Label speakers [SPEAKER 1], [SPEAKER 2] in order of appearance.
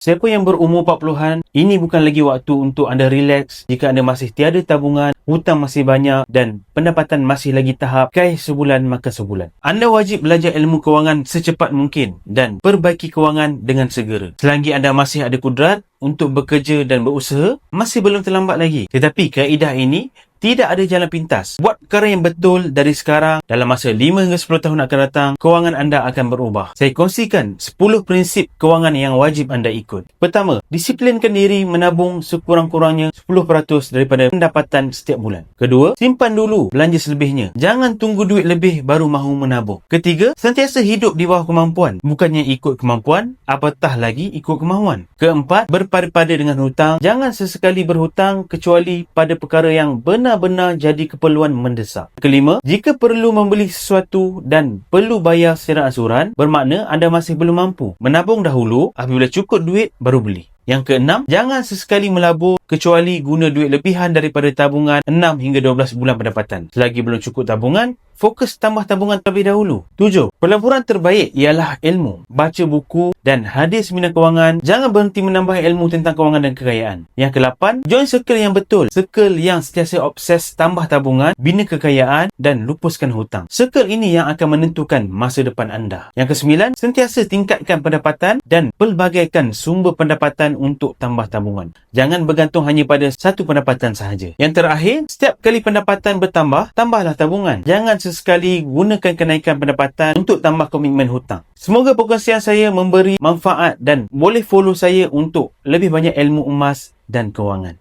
[SPEAKER 1] Siapa yang berumur 40-an, ini bukan lagi waktu untuk anda relax jika anda masih tiada tabungan, hutang masih banyak dan pendapatan masih lagi tahap kais sebulan makan sebulan. Anda wajib belajar ilmu kewangan secepat mungkin dan perbaiki kewangan dengan segera. Selagi anda masih ada kudrat untuk bekerja dan berusaha, masih belum terlambat lagi. Tetapi kaedah ini tidak ada jalan pintas. Buat perkara yang betul dari sekarang, dalam masa 5 hingga 10 tahun akan datang, kewangan anda akan berubah. Saya kongsikan 10 prinsip kewangan yang wajib anda ikut. Pertama, disiplinkan diri menabung sekurang-kurangnya 10% daripada pendapatan setiap bulan. Kedua, simpan dulu belanja selebihnya. Jangan tunggu duit lebih baru mahu menabung. Ketiga, sentiasa hidup di bawah kemampuan. Bukannya ikut kemampuan, apatah lagi ikut kemahuan. Keempat, berpada-pada dengan hutang. Jangan sesekali berhutang kecuali pada perkara yang benar-benar jadi keperluan mendesak. Kelima, jika perlu membeli sesuatu dan perlu bayar secara ansuran, bermakna anda masih belum mampu. Menabung dahulu, apabila cukup duit, baru beli. Yang keenam, jangan sesekali melabur kecuali guna duit lebihan daripada tabungan 6 hingga 12 bulan pendapatan. Selagi belum cukup tabungan, fokus tambah tabungan terlebih dahulu. 7. Pelaburan terbaik ialah ilmu. Baca buku dan hadir seminar kewangan. Jangan berhenti menambah ilmu tentang kewangan dan kekayaan. Yang ke-8, join circle yang betul. Circle yang sentiasa obses tambah tabungan, bina kekayaan dan lupuskan hutang. Circle ini yang akan menentukan masa depan anda. Yang ke-9, sentiasa tingkatkan pendapatan dan pelbagaikan sumber pendapatan untuk tambah tabungan. Jangan bergantung hanya pada satu pendapatan sahaja. Yang terakhir, setiap kali pendapatan bertambah, tambahlah tabungan. Jangan sesekali gunakan kenaikan pendapatan untuk tambah komitmen hutang. Semoga perkongsian saya memberi manfaat dan boleh follow saya untuk lebih banyak ilmu emas dan kewangan.